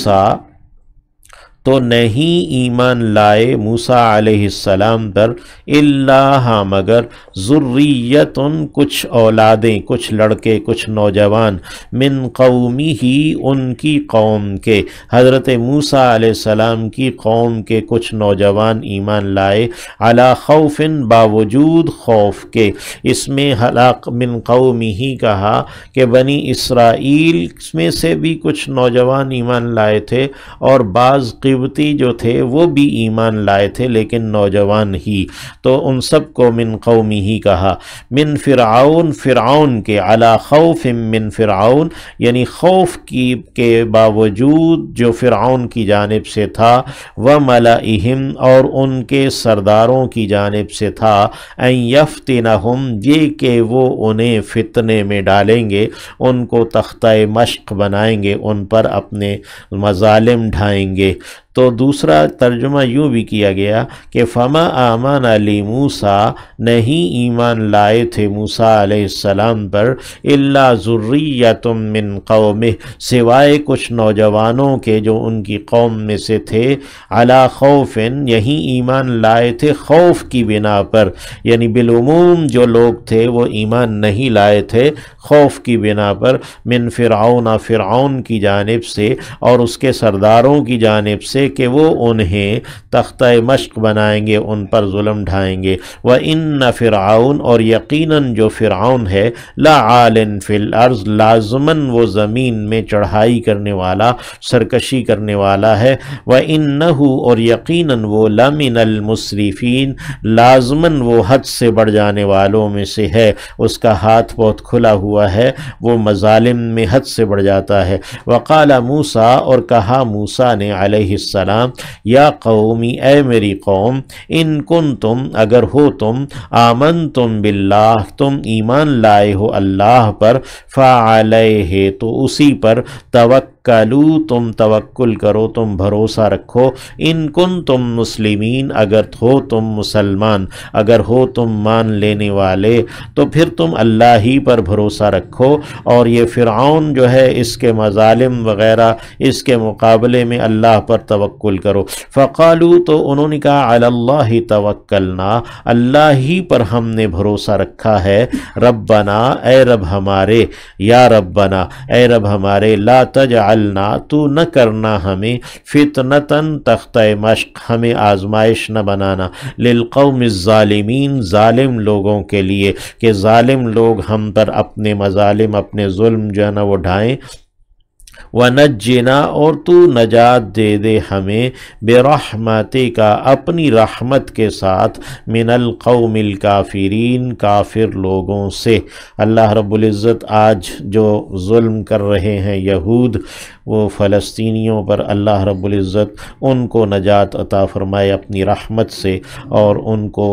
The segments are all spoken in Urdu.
موسیٰ تو نہیں ایمان لائے موسیٰ علیہ السلام پر الا مگر ذریتن کچھ اولادیں، کچھ لڑکے، کچھ نوجوان، من قومی ہی ان کی قوم کے، حضرت موسیٰ علیہ السلام کی قوم کے کچھ نوجوان ایمان لائے، علی خوف باوجود خوف کے۔ اس میں ہلاک من قومی ہی کہا کہ بنی اسرائیل میں سے بھی کچھ نوجوان ایمان لائے تھے، اور بعض قبطی جو تھے وہ بھی ایمان لائے تھے لیکن نوجوان ہی، تو ان سب کو من قومی ہی کہا۔ من فرعون، فرعون کے، علی خوف من فرعون یعنی خوف کے باوجود جو فرعون کی جانب سے تھا، وملئہم اور ان کے سرداروں کی جانب سے تھا، ان یفتنہم یہ کہ وہ انہیں فتنے میں ڈالیں گے، ان کو تختہ مشق بنائیں گے، ان پر اپنے مظالم ڈھائیں گے۔ تو دوسرا ترجمہ یوں بھی کیا گیا کہ فما آمن علی موسیٰ نہیں ایمان لائے تھے موسیٰ علیہ السلام پر الا ذریۃ من قومہ سوائے کچھ نوجوانوں کے جو ان کی قوم میں سے تھے، علی خوف یہی ایمان لائے تھے خوف کی بنا پر، یعنی بالعموم جو لوگ تھے وہ ایمان نہیں لائے تھے خوف کی بنا پر، من فرعون فرعون کی جانب سے اور اس کے سرداروں کی جانب سے کہ وہ انہیں تختہ مشق بنائیں گے، ان پر ظلم ڈھائیں گے۔ وَإِنَّ فرعون اور یقیناً جو فرعون ہے، لَعَالٍ فِي الْأَرْضِ لازماً وہ زمین میں چڑھائی کرنے والا، سرکشی کرنے والا ہے، وَإِنَّهُ اور یقیناً وہ لَمِنَ الْمُسْرِفِينَ لازماً وہ حد سے بڑھ جانے والوں میں سے ہے، اس کا ہاتھ بہت کھلا ہوا ہے، وہ مظالم میں حد سے بڑھ جاتا ہے۔ وَقَالَ موسیٰ اور کہا موسیٰ نے علیہ السلام، یا قومی اے میری قوم، ان کنتم اگر ہو تم، آمنتم باللہ تم ایمان لائے ہو اللہ پر، فعلیہ تو اسی پر، توکلو تم توکل کرو، تم بھروسہ رکھو، ان کنتم مسلمین اگر ہو تم مسلمان، اگر ہو تم مان لینے والے، تو پھر تم اللہ ہی پر بھروسہ رکھو، اور یہ فرعون جو ہے اس کے مظالم وغیرہ اس کے مقابلے میں اللہ پر توکل کرو۔ فقالو تو انہوں نے کہا علی اللہ توکلنا اللہ ہی پر ہم نے بھروسہ رکھا ہے، ربنا اے رب ہمارے، یا ربنا اے رب ہمارے، لا تجعلنا تو نہ کرنا ہمیں، فتنتاً تختہ مشق ہمیں آزمائش نہ بنانا، للقوم الظالمین ظالم لوگوں کے لیے کہ ظالم لوگ ہم پر اپنے مظالم اپنے ظلم جو ہے نا وہ ڈھائیں۔ وَنَجِّنَا اور تو نجات دے دے ہمیں، بِرَحْمَتِکَ اپنی رحمت کے ساتھ، مِنَ الْقَوْمِ الْكَافِرِينَ کافر لوگوں سے۔ اللہ رب العزت آج جو ظلم کر رہے ہیں یہود، وہ فلسطینیوں پر اللہ رب العزت ان کو نجات عطا فرمائے اپنی رحمت سے، اور ان کو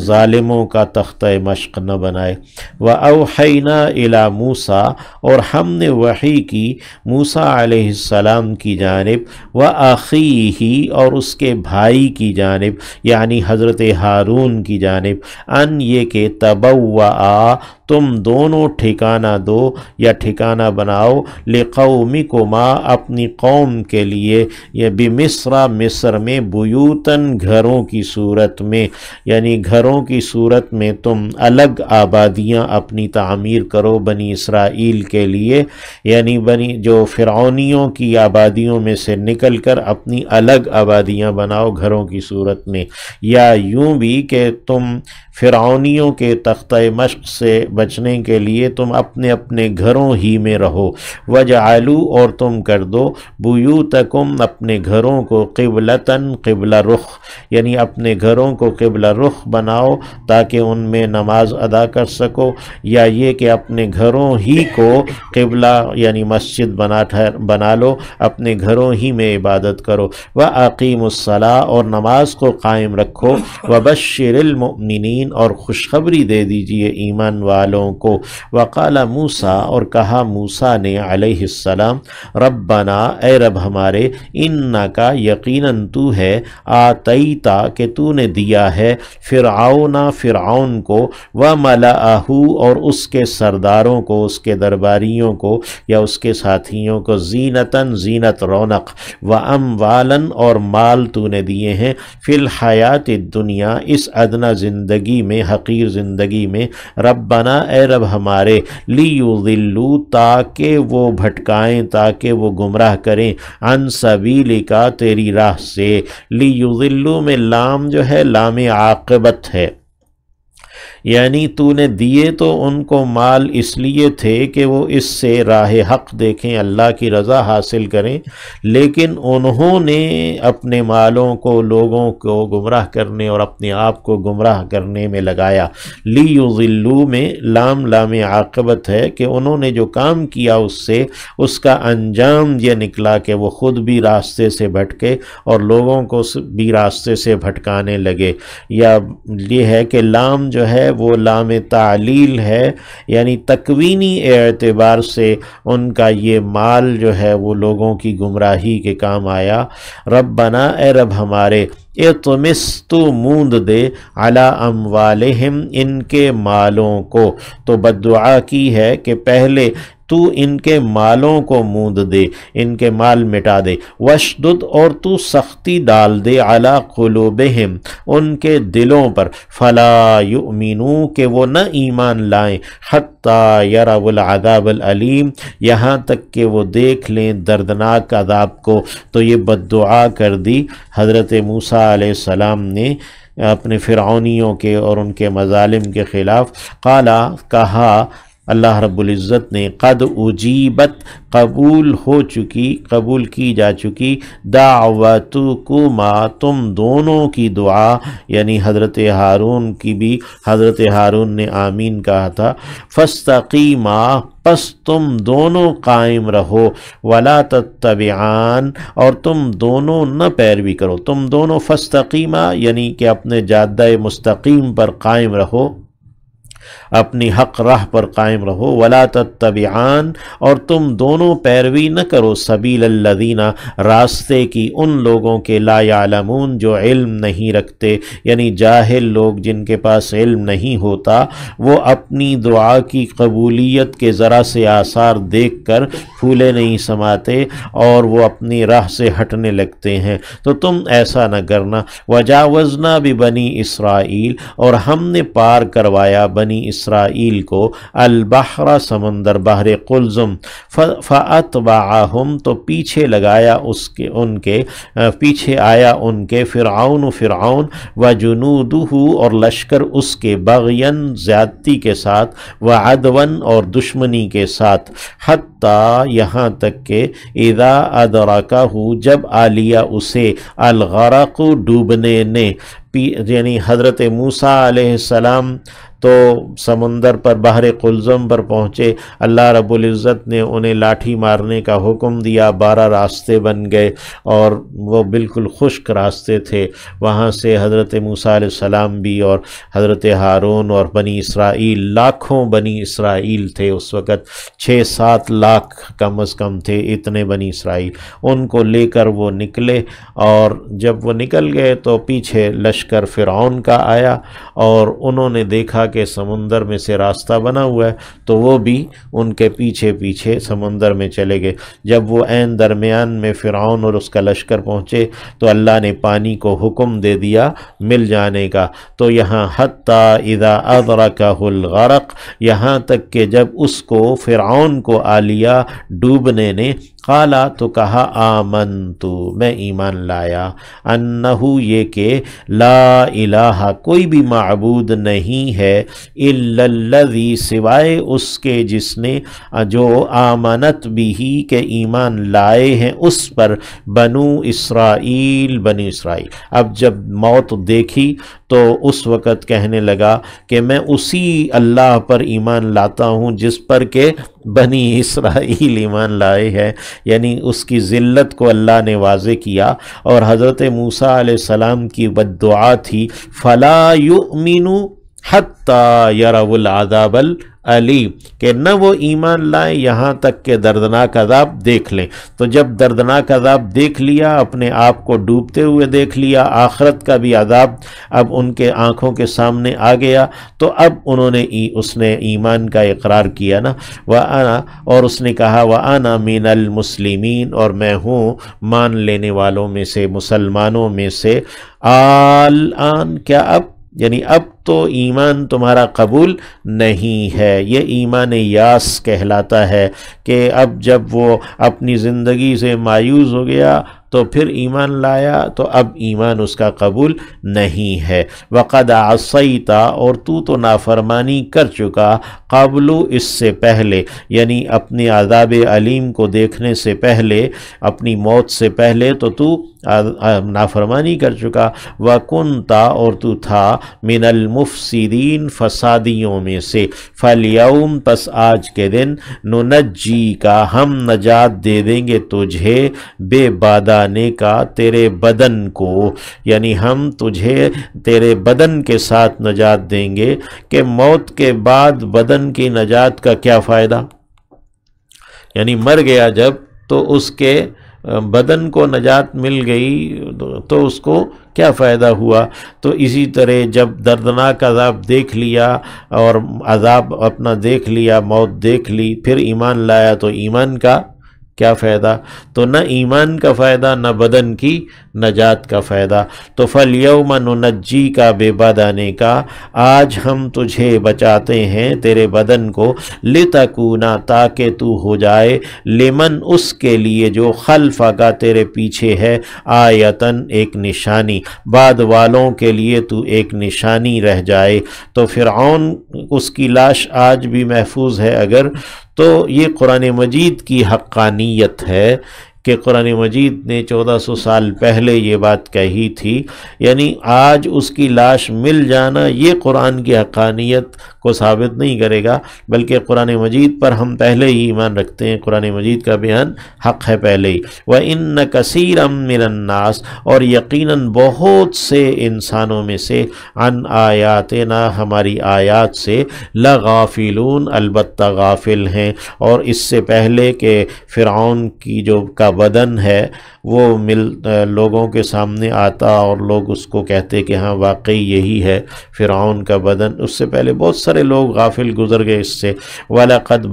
ظالموں کا تختہ مشق نہ بنائے۔ وَأَوْحَيْنَا إِلَى مُوسَىٰ اور ہم نے وحی کی موسیٰ علیہ السلام کی جانب، وَأَخِيهِ اور اس کے بھائی کی جانب یعنی حضرت ہارون کی جانب، ان یہ کہ تبوّعا تم دونوں ٹھکانہ دو یا ٹھکانہ بناؤ، لقومکما اپنی قوم کے لیے، یا بمصر مصر میں، بیوتاً گھروں کی صورت میں، یعنی گھروں کی صورت میں تم الگ آبادیاں اپنی تعمیر کرو بنی اسرائیل کے لیے، یعنی بنی جو فرعونیوں کی آبادیوں میں سے نکل کر اپنی الگ آبادیاں بناؤ گھروں کی صورت میں، یا یوں بھی کہ تم فرعونیوں کے تختہ مشق سے بچنے کے لیے تم اپنے اپنے گھروں ہی میں رہو۔ وَجَعَلُوا اور تم کر دو، بیوتکم اپنے گھروں کو، قبلتاً قبلہ رخ، یعنی اپنے گھروں کو قبلہ رخ بناؤ تاکہ ان میں نماز ادا کر سکو، یا یہ کہ اپنے گھروں ہی کو قبلہ یعنی مسجد بنا لو، اپنے گھروں ہی میں عبادت کرو۔ وَأَقِيمُوا الصَّلَاةَ اور نماز کو قائم رکھو، وَبَشِّرِ الْمُؤْمِنِينَ اور خوشخبری دے دیجئے ایمان والوں کو۔ وقال موسیٰ اور کہا موسیٰ نے علیہ السلام، ربنا اے رب ہمارے، انکا یقیناً تو ہے، آتیتا کہ تو نے دیا ہے، فرعون کو، وملأہ اور اس کے سرداروں کو، اس کے درباریوں کو یا اس کے ساتھیوں بیٹیوں کو زینتاً زینت رونق و اموالن اور مال تو نے دیے ہیں فی الحیات الدنیا اس ادنا زندگی میں حقیر زندگی میں ربنا اے رب ہمارے لیضلوا تاکہ وہ بھٹکائیں تاکہ وہ گمراہ کریں عن سبیلک تیری راہ سے لیضلوا میں لام جو ہے لام عاقبت ہے یعنی تو نے دیے تو ان کو مال اس لیے تھے کہ وہ اس سے راہ حق دیکھیں اللہ کی رضا حاصل کریں لیکن انہوں نے اپنے مالوں کو لوگوں کو گمراہ کرنے اور اپنے آپ کو گمراہ کرنے میں لگایا لیضلوا میں لام لام عاقبت ہے کہ انہوں نے جو کام کیا اس سے اس کا انجام یہ نکلا کہ وہ خود بھی راستے سے بھٹکے اور لوگوں کو بھی راستے سے بھٹکانے لگے یا یہ ہے کہ لام جو ہے وہ لام تعلیل ہے یعنی تکوینی اعتبار سے ان کا یہ مال جو ہے وہ لوگوں کی گمراہی کے کام آیا ربنا اے رب ہمارے اطمس تو موند دے علی اموالہم ان کے مالوں کو تو بددعا کی ہے کہ پہلے تو ان کے مالوں کو موند دے ان کے مال مٹا دے وشدد اور تو سختی ڈال دے علی قلوبہم ان کے دلوں پر فلا یؤمنو کہ وہ نہ ایمان لائیں حتی یروا العذاب العلیم یہاں تک کہ وہ دیکھ لیں دردناک عذاب کو تو یہ بددعا کر دی حضرت موسیٰ علیہ السلام نے اپنے فرعونیوں کے اور ان کے مظالم کے خلاف کہا اللہ رب العزت نے قد اجیبت قبول کی جا چکی دعوتکما تم دونوں کی دعا یعنی حضرت ہارون کی بھی حضرت ہارون نے آمین کہا تھا فاستقیما پس تم دونوں قائم رہو ولا تتبعان اور تم دونوں نہ پیروی کرو تم دونوں فاستقیما یعنی کہ اپنے جادہ مستقیم پر قائم رہو اپنی حق راہ پر قائم رہو ولا تتبعان اور تم دونوں پیروی نہ کرو سبیل الذین راستے کی ان لوگوں کے لا یعلمون جو علم نہیں رکھتے یعنی جاہل لوگ جن کے پاس علم نہیں ہوتا وہ اپنی دعا کی قبولیت کے ذرا سے آثار دیکھ کر پھولے نہیں سماتے اور وہ اپنی راہ سے ہٹنے لگتے ہیں تو تم ایسا نہ کرنا وجاوزنا ببنی اسرائیل اور ہم نے پار کروایا بنی اسرائیل کو البحر سمندر بحر قلزم فاتبعہم تو پیچھے لگایا ان کے پیچھے آیا ان کے فرعون وجنودہ اور لشکر اس کے بغین زیادتی کے ساتھ وعدون اور دشمنی کے ساتھ حتیٰ یہاں تک کہ اذا ادرکہ جب آ لیا اسے الغرق ڈوبنے نے یعنی حضرت موسیٰ علیہ السلام تو سمندر پر بحر قلزم پر پہنچے اللہ رب العزت نے انہیں لاٹھی مارنے کا حکم دیا 12 راستے بن گئے اور وہ بالکل خشک راستے تھے وہاں سے حضرت موسیٰ علیہ السلام بھی اور حضرت ہارون اور بنی اسرائیل لاکھوں بنی اسرائیل تھے اس وقت 6-7 لاکھ کم از کم تھے اتنے بنی اسرائیل ان کو لے کر وہ نکلے اور جب وہ نکل گئے تو پیچھے لشکر فرعون کا آیا اور انہوں نے دیکھا کہ سمندر میں سے راستہ بنا ہوا ہے تو وہ بھی ان کے پیچھے پیچھے سمندر میں چلے گئے جب وہ عین درمیان میں فرعون اور اس کا لشکر پہنچے تو اللہ نے پانی کو حکم دے دیا مل جانے کا تو یہاں حتیٰ اذا ادرکہ الغرق یہاں تک کہ جب اس کو فرعون کو آ لیا ڈوبنے نے قالا تو کہا آمنتو میں ایمان لایا انہو یہ کہ لا الہ کوئی بھی معبود نہیں ہے الا الذی سوائے اس کے جس نے جو آمنت بھی کہ ایمان لائے ہیں اس پر بنو اسرائیل بنی اسرائیل اب جب موت دیکھی تو اس وقت کہنے لگا کہ میں اسی اللہ پر ایمان لاتا ہوں جس پر کہ بنی اسرائیل ایمان لائے ہیں یعنی اس کی ذلت کو اللہ نے واضح کیا اور حضرت موسیٰ علیہ السلام کی بددعا تھی فلا یؤمنو حتی یروا العذاب العلیم، کہ نہ وہ ایمان لائیں یہاں تک کہ دردناک عذاب دیکھ لیں۔ تو جب دردناک عذاب دیکھ لیا، اپنے آپ کو ڈوبتے ہوئے دیکھ لیا، آخرت کا بھی عذاب اب ان کے آنکھوں کے سامنے آ گیا، تو اب اس نے ایمان کا اقرار کیا نا، اور اس نے کہا وَأَنَا مِنَ الْمُسْلِمِينَ، اور میں ہوں مان لینے والوں میں سے، مسلمانوں میں سے۔ آن کیا اب، یعنی اب تو ایمان تمہارا قبول نہیں ہے۔ یہ ایمان یاس کہلاتا ہے کہ اب جب وہ اپنی زندگی سے مایوس ہو گیا تو پھر ایمان لایا تو اب ایمان اس کا قبول نہیں ہے۔ وَقَدْ عَصَيْتَ، اور تو نافرمانی کر چکا، قبل اس سے پہلے، یعنی اپنے عذاب علیم کو دیکھنے سے پہلے، اپنی موت سے پہلے تو نافرمانی کر چکا۔ وَكُنْتَ، اور تو تھا، مِنَ الْمُفْسِدِينَ، فسادیوں میں سے۔ فَالْيَوْمَ، پس آج کے دن، نُنَجِّيكَ، ہم نجات دے دیں گے تجھے، بے بادانے کا، تیرے بدن کو، یعنی ہم تجھے تیرے بدن کے ساتھ نجات دیں گے۔ کہ موت کے بعد بدن کی نجات کا کیا فائدہ؟ یعنی مر گیا جب تو اس کے بدن کو نجات مل گئی تو اس کو کیا فائدہ ہوا؟ تو اسی طرح جب دردناک عذاب دیکھ لیا اور عذاب اپنا دیکھ لیا، موت دیکھ لی، پھر ایمان لایا تو ایمان کا کیا فائدہ؟ تو نہ ایمان کا فائدہ، نہ بدن کی نجات کا فائدہ۔ تو فَالْيَوْمَ نُنَجِّيكَ بِبَدَنِكَ، آج ہم تجھے بچاتے ہیں تیرے بدن کو، لِتَكُونَ، تاکہ تو ہو جائے، لمن، اس کے لیے جو خلفک، تیرے پیچھے ہے، آیتن، ایک نشانی، بعد والوں کے لیے تو ایک نشانی رہ جائے۔ تو فرعون، اس کی لاش آج بھی محفوظ ہے اگر، تو یہ قرآن مجید کی حقانیت ہے کہ قرآن مجید نے 1400 سال پہلے یہ بات کہی تھی، یعنی آج اس کی لاش مل جانا یہ قرآن کی حقانیت کو ثابت نہیں کرے گا، بلکہ قرآن مجید پر ہم پہلے ہی ایمان رکھتے ہیں، قرآن مجید کا بیان حق ہے پہلے ہی۔ وَإِنَّ كَثِيرًا مِّنَ النَّاسِ، اور یقیناً بہت سے انسانوں میں سے، عن آیاتنا، ہماری آیات سے، لغافلون، البتہ غافل ہیں۔ اور اس سے پہلے کہ فرعون کی جو کا بدن ہے وہ لوگوں کے سامنے آتا اور لوگ اس کو کہتے کہ ہاں واقعی یہی ہے فرعون کا بدن، اس سے پہلے بہت سارے لوگ غافل گزر گئے اس سے۔ وَلَقَدْ